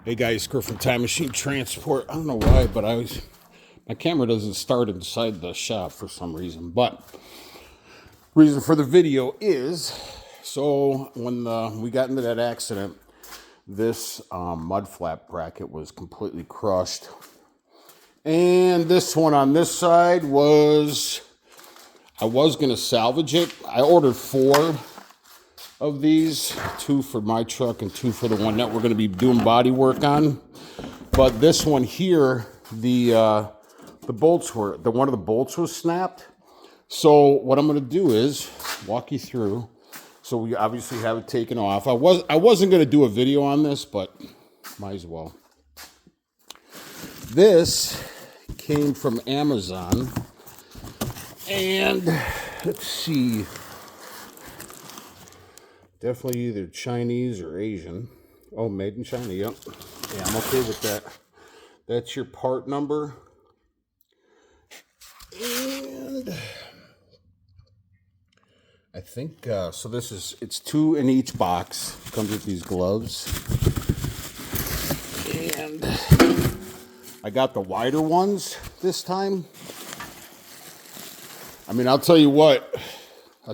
Hey guys, Kurt from Time Machine Transport. I don't know why, but my camera doesn't start inside the shop for some reason. But reason for the video is, so when we got into that accident, this Mudflap bracket was completely crushed. And this one on this side was, I was going to salvage it. I ordered 4 of these, 2 for my truck and 2 for the one that we're going to be doing body work on. But this one here, the bolts were, one of the bolts was snapped. So what I'm going to do is walk you through. So we obviously have it taken off. I wasn't going to do a video on this, but might as well. This came from Amazon, and let's see. Definitely either Chinese or Asian. Oh, made in China, yep. Yeah, I'm okay with that. That's your part number. And I think, so this is, it's 2 in each box. Comes with these gloves. And I got the wider ones this time. I mean, I'll tell you what. So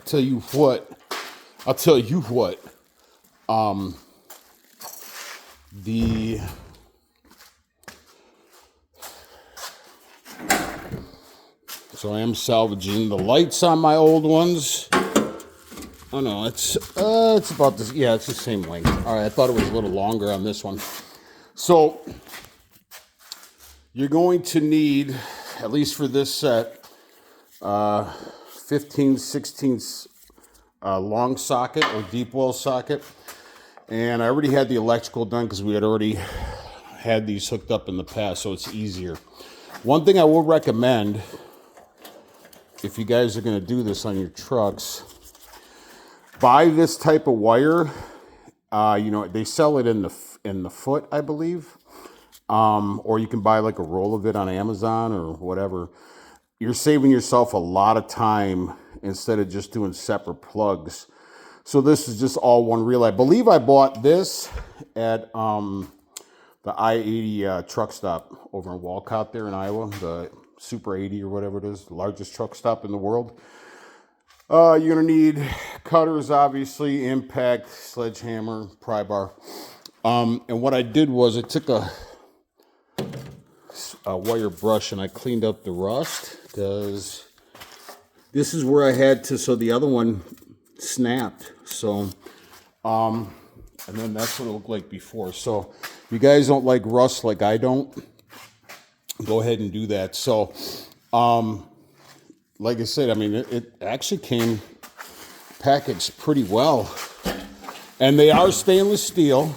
I am salvaging the lights on my old ones. Oh no, it's about this. Yeah, it's the same length. All right, I thought it was a little longer on this one. So you're going to need, at least for this set, 15/16 long socket or deep well socket. And I already had the electrical done because we had already had these hooked up in the past, so it's easier. One thing I will recommend, if you guys are going to do this on your trucks, buy this type of wire. They sell it in the foot, I believe. Or you can buy like a roll of it on Amazon or whatever. You're saving yourself a lot of time instead of just doing separate plugs. So this is just all one reel. I believe I bought this at the I-80 truck stop over in Walcott there in Iowa, the Super 80 or whatever it is, the largest truck stop in the world. You're going to need cutters, obviously, impact, sledgehammer, pry bar. And what I did was I took a wire brush and I cleaned up the rust, because this is where I had to, so the other one snapped. So, and then that's what it looked like before. So if you guys don't like rust like I don't, go ahead and do that. So, like I said, I mean, it actually came packaged pretty well. And they are stainless steel.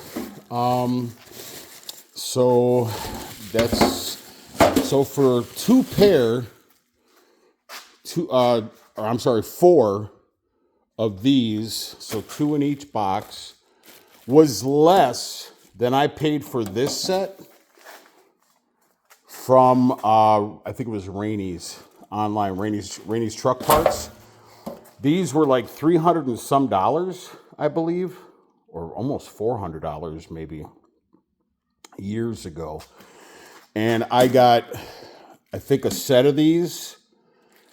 So that's, so for 4 of these, so 2 in each box, was less than I paid for this set from, I think it was Rainey's online, Rainey's Truck Parts. These were like $300 and some, I believe, or almost $400 maybe, years ago. And I got, I think a set of these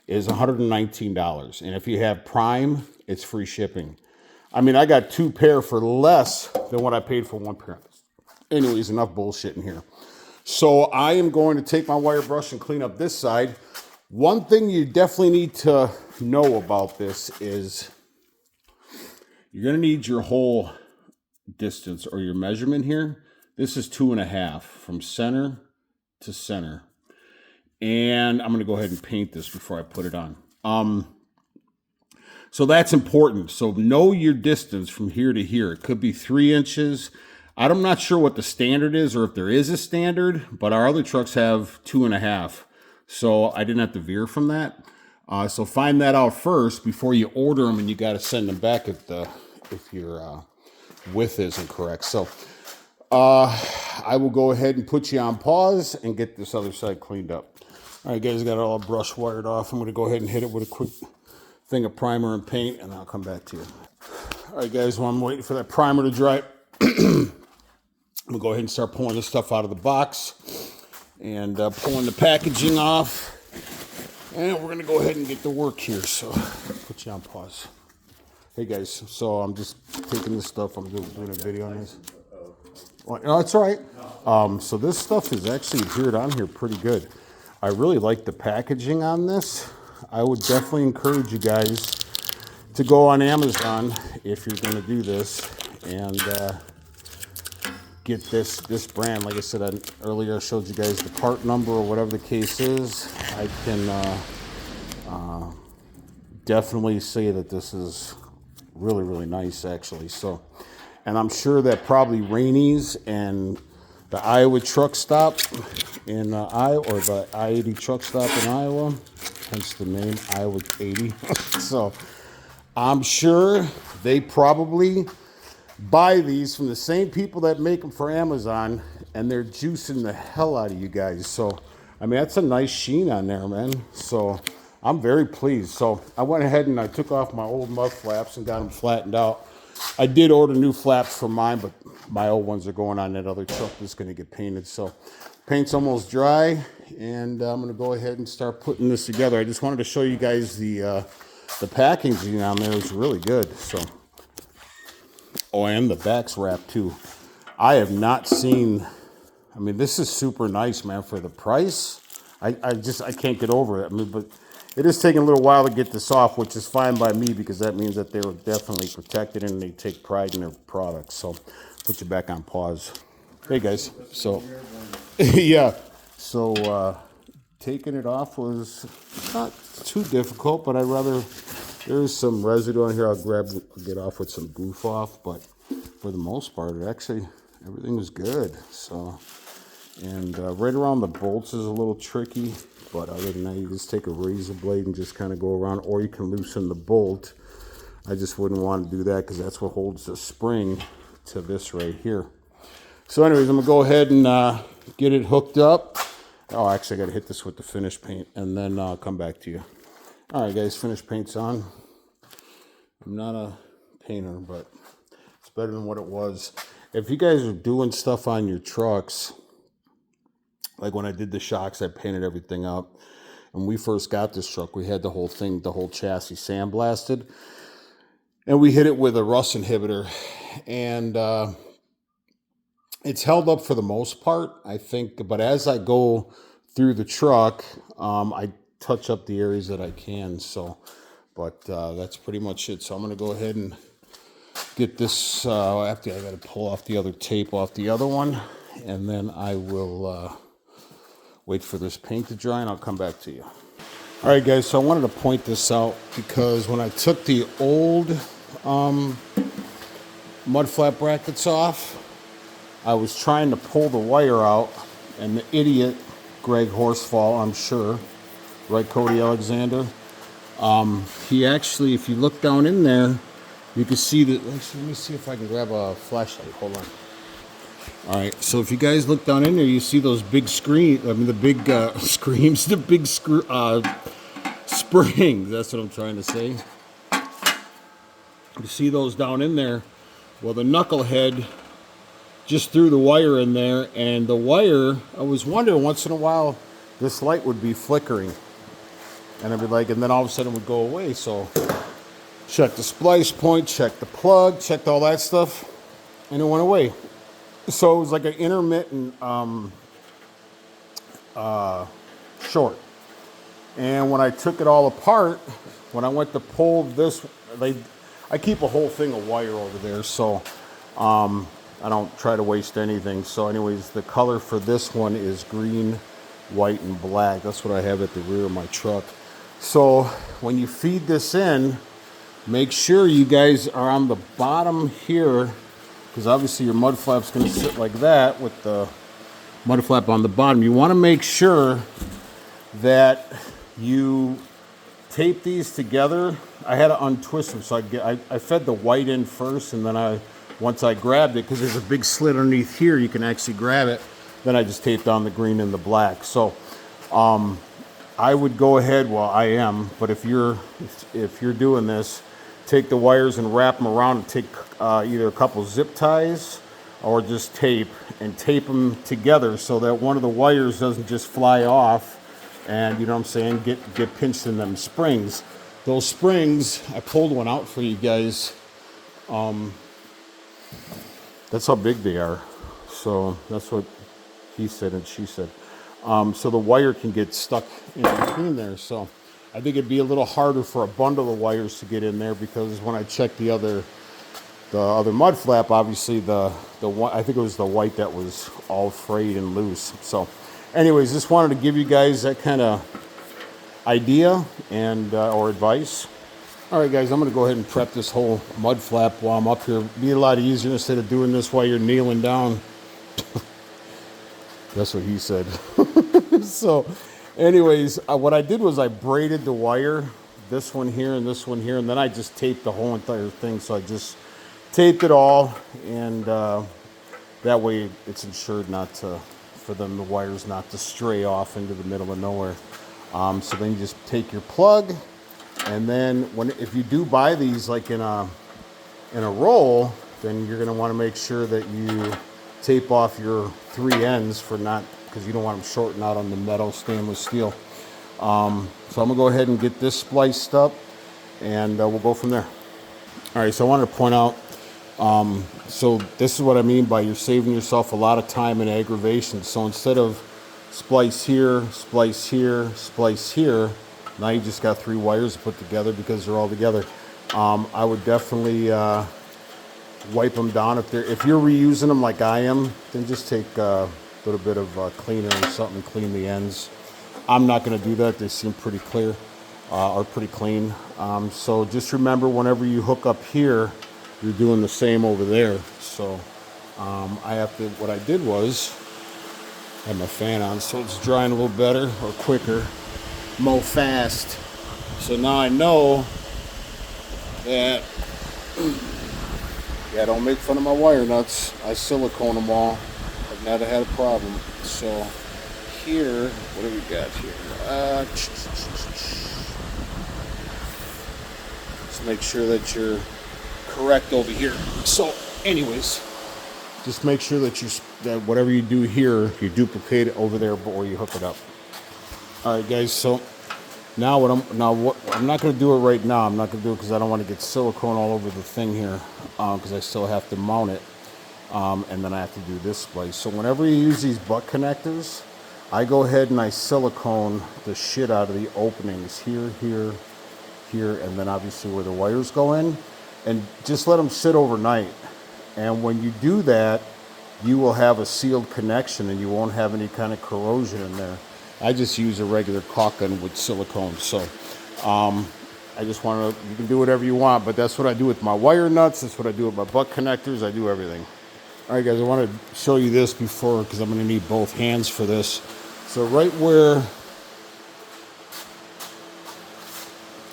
is $119. And if you have Prime, it's free shipping. I mean, I got 2 pair for less than what I paid for 1 pair. Anyways, enough bullshit in here. So I am going to take my wire brush and clean up this side. One thing you definitely need to know about this is you're going to need your hole distance or your measurement here. This is 2.5 from center to center. And I'm going to go ahead and paint this before I put it on. So that's important. So know your distance from here to here. It could be 3 inches. I'm not sure what the standard is or if there is a standard, but our other trucks have 2.5. So I didn't have to veer from that. So find that out first before you order them, and you got to send them back if your width isn't correct. So I will go ahead and put you on pause and get this other side cleaned up. All right, guys, got it all brush wired off. I'm going to go ahead and hit it with a quick thing of primer and paint, and I'll come back to you. All right, guys, while I'm waiting for that primer to dry, I'm gonna go ahead and start pulling this stuff out of the box and pulling the packaging off. And we're gonna go ahead and get to work here. So put you on pause. Hey guys, so I'm just taking this stuff. I'm doing a video on this. Well, no, it's all right. So this stuff is actually adhered on here pretty good. I really like the packaging on this. I would definitely encourage you guys to go on Amazon if you're going to do this and get this brand. Like I said earlier, I showed you guys the part number or whatever the case is. I can definitely say that this is really, really nice actually. So, and I'm sure that probably Rainey's and the Iowa truck stop in Iowa, or the I-80 truck stop in Iowa, hence the name Iowa 80. So I'm sure they probably buy these from the same people that make them for Amazon, and they're juicing the hell out of you guys. So, I mean, that's a nice sheen on there, man. So I'm very pleased. So I went ahead and I took off my old mud flaps and got them flattened out. I did order new flaps for mine, but my old ones are going on that other truck that's going to get painted. So paint's almost dry, and I'm going to go ahead and start putting this together. I just wanted to show you guys the packaging on there is really good. So, oh, and the back's wrapped too. I have not seen. I mean, this is super nice, man, for the price. I can't get over it. I mean, but it is taking a little while to get this off, which is fine by me because that means that they were definitely protected and they take pride in their products. So put you back on pause. Hey guys, so yeah, so taking it off was not too difficult, but there's some residue on here. I'll get off with some goof off, but for the most part, everything was good. So, and right around the bolts is a little tricky. But other than that, you just take a razor blade and just kind of go around, or you can loosen the bolt. I just wouldn't want to do that because that's what holds the spring to this right here. So anyways, I'm going to go ahead and get it hooked up. Oh, actually, I got to hit this with the finish paint, and then I'll come back to you. All right, guys, finish paint's on. I'm not a painter, but it's better than what it was. If you guys are doing stuff on your trucks, like when I did the shocks, I painted everything up. When we first got this truck, we had the whole chassis sandblasted. And we hit it with a rust inhibitor. And it's held up for the most part, I think. But as I go through the truck, I touch up the areas that I can. So, but that's pretty much it. So I'm going to go ahead and get this. After I got to pull off the other tape off the other one. And then I will wait for this paint to dry, and I'll come back to you. All right, guys, so I wanted to point this out because when I took the old mud flap brackets off, I was trying to pull the wire out, and the idiot, Greg Horsfall, I'm sure, right, Cody Alexander, he actually, if you look down in there, you can see that. Actually, let me see if I can grab a flashlight. Hold on. All right, so if you guys look down in there, you see those big springs. That's what I'm trying to say. You see those down in there? Well, the knucklehead just threw the wire in there, and the wire, I was wondering once in a while, this light would be flickering. And I'd be like, and then all of a sudden it would go away. So checked the splice point, checked the plug, checked all that stuff, and it went away. So it was like an intermittent short. And when I took it all apart, when I went to pull this, I keep a whole thing of wire over there, so I don't try to waste anything. So anyways, the color for this one is green, white, and black. That's what I have at the rear of my truck. So when you feed this in, make sure you guys are on the bottom here, because obviously your mud flap's going to sit like that with the mud flap on the bottom. You want to make sure that you tape these together. I had to untwist them, so I fed the white in first, and then once I grabbed it, because there's a big slit underneath here, you can actually grab it. Then I just taped on the green and the black. So I would go ahead. Well, I am, but if you're doing this, take the wires and wrap them around and take either a couple zip ties or just tape, and tape them together so that one of the wires doesn't just fly off and, you know what I'm saying, get pinched in them springs. Those springs, I pulled one out for you guys. That's how big they are. So that's what he said and she said. So the wire can get stuck in between there. So I think it'd be a little harder for a bundle of wires to get in there, because when I checked the other Mudflap, obviously the one, I think it was the white that was all frayed and loose. So anyways, just wanted to give you guys that kind of idea and or advice. All right, guys, I'm going to go ahead and prep this whole Mudflap while I'm up here. It'd be a lot easier instead of doing this while you're kneeling down. That's what he said. So anyways, what I did was I braided the wire, this one here and this one here, and then I just taped the whole entire thing. So I just taped it all, and that way it's ensured not to, for them, the wires not to stray off into the middle of nowhere. So then you just take your plug, and then if you do buy these like in a roll, then you're going to want to make sure that you tape off your 3 ends because you don't want them shorting out on the metal stainless steel. So I'm going to go ahead and get this spliced up, and we'll go from there. All right, so I wanted to point out, so this is what I mean by you're saving yourself a lot of time and aggravation. So instead of splice here, splice here, splice here, now you just got 3 wires to put together because they're all together. I would definitely wipe them down. If you're reusing them like I am, then just take a little bit of cleaner or something and clean the ends. I'm not going to do that. They seem pretty clear or pretty clean. So just remember, whenever you hook up here, you're doing the same over there. So what I did was, I had my fan on so it's drying a little better or quicker, more fast. So now I know that, yeah, don't make fun of my wire nuts. I silicone them all. I've never had a problem. So here, what do we got here? Just make sure that you're correct over here. So anyways, just make sure that that whatever you do here, you duplicate it over there before you hook it up. All right, guys. So now I'm not going to do it right now. I'm not going to do it because I don't want to get silicone all over the thing here, because I still have to mount it, and then I have to do this splice. So whenever you use these butt connectors, I go ahead and I silicone the shit out of the openings here, here, here, and then obviously where the wires go in, and just let them sit overnight. And when you do that, you will have a sealed connection and you won't have any kind of corrosion in there. I just use a regular caulk gun with silicone. So I just want to, you can do whatever you want, but that's what I do with my wire nuts. That's what I do with my butt connectors. I do everything. All right, guys, I want to show you this before, because I'm going to need both hands for this. So right where,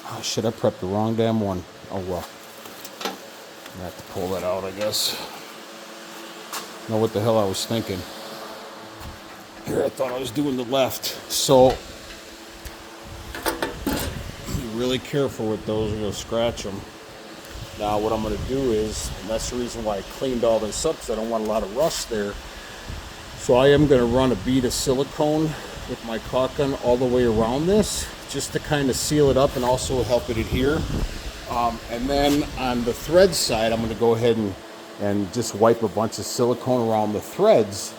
oh shit, I prepped the wrong damn one. Oh well. I have to pull that out, I guess. Know what the hell I was thinking. Here, I thought I was doing the left. So, be really careful with those, or you'll scratch them. Now, what I'm going to do is, and that's the reason why I cleaned all this up, because I don't want a lot of rust there. So I am going to run a bead of silicone with my caulk gun all the way around this, just to kind of seal it up and also help it adhere. And then on the thread side, I'm going to go ahead and just wipe a bunch of silicone around the threads,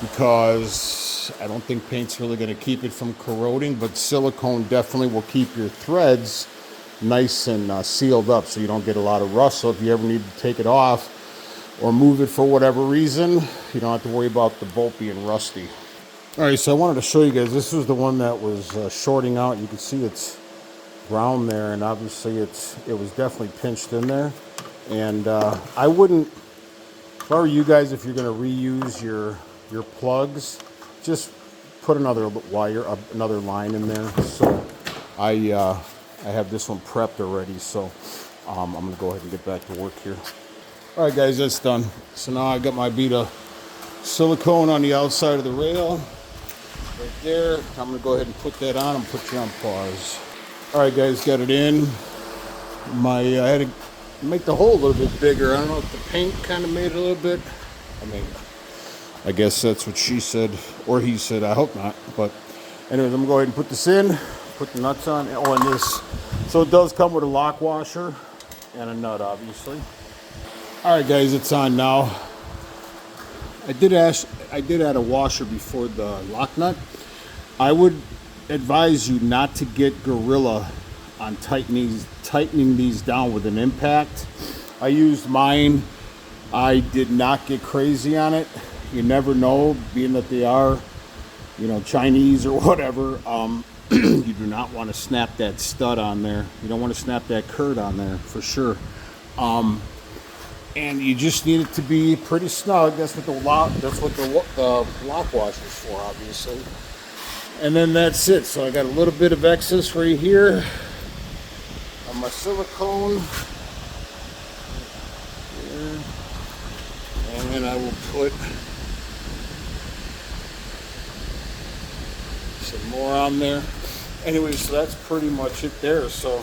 because I don't think paint's really going to keep it from corroding, but silicone definitely will keep your threads nice and sealed up so you don't get a lot of rust. So if you ever need to take it off or move it for whatever reason, you don't have to worry about the bolt being rusty. All right, so I wanted to show you guys, this was the one that was shorting out. You can see it's brown there, and obviously it was definitely pinched in there. And I wouldn't, if I were you guys, if you're going to reuse your plugs, just put another wire, another line in there. So I have this one prepped already, so I'm going to go ahead and get back to work here. All right, guys, that's done. So now I got my bead of silicone on the outside of the rail right there. I'm going to go ahead and put that on and put you on pause. All right, guys, got it in. I had to make the hole a little bit bigger. I don't know if the paint kind of made it a little bit. I mean, I guess that's what she said, or he said. I hope not. But anyways, I'm going to go ahead and put this in, put the nuts on. Oh, and this, so it does come with a lock washer and a nut, obviously. All right, guys, it's on now. I did add a washer before the lock nut. I would advise you not to get Gorilla on tightening these down with an impact. I used mine. I did not get crazy on it. You never know, being that they are, you know, Chinese or whatever. You do not want to snap that stud on there. You don't want to snap that curd on there for sure. And you just need it to be pretty snug. That's what the lock washer is for, obviously. And then that's it. So I got a little bit of excess right here on my silicone. Here. And then I will put some more on there. Anyway, so that's pretty much it there. So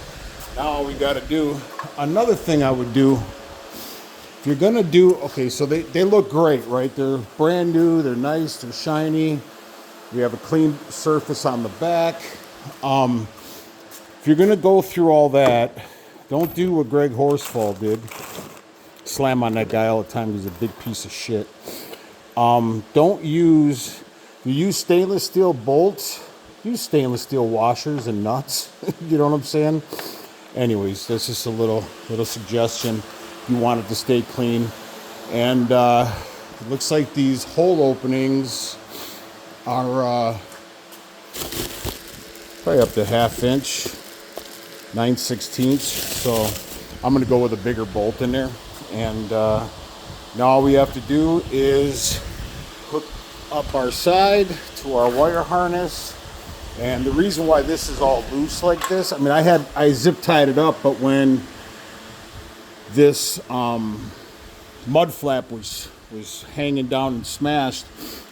now all we got to do, another thing I would do, if you're going to do, okay, so they look great, right? They're brand new, they're nice, they're shiny. We have a clean surface on the back. If you're going to go through all that, don't do what Greg Horsfall did. Slam on that guy all the time. He's a big piece of shit. Don't use, if you use stainless steel bolts, use stainless steel washers and nuts. You know what I'm saying? Anyways, that's just a little suggestion. You want it to stay clean. And it looks like these hole openings are probably up to 1/2 inch, 9/16. So I'm going to go with a bigger bolt in there. And now all we have to do is hook up our side to our wire harness. And the reason why this is all loose like this, I mean, I zip tied it up, but when this mud flap was hanging down and smashed,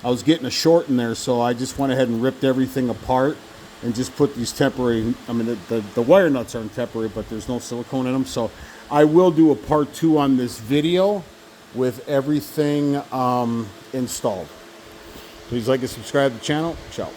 I was getting a short in there, so I just went ahead and ripped everything apart and just put these temporary, I mean, the wire nuts aren't temporary, but there's no silicone in them. So I will do a part 2 on this video with everything installed. Please like and subscribe to the channel. Ciao.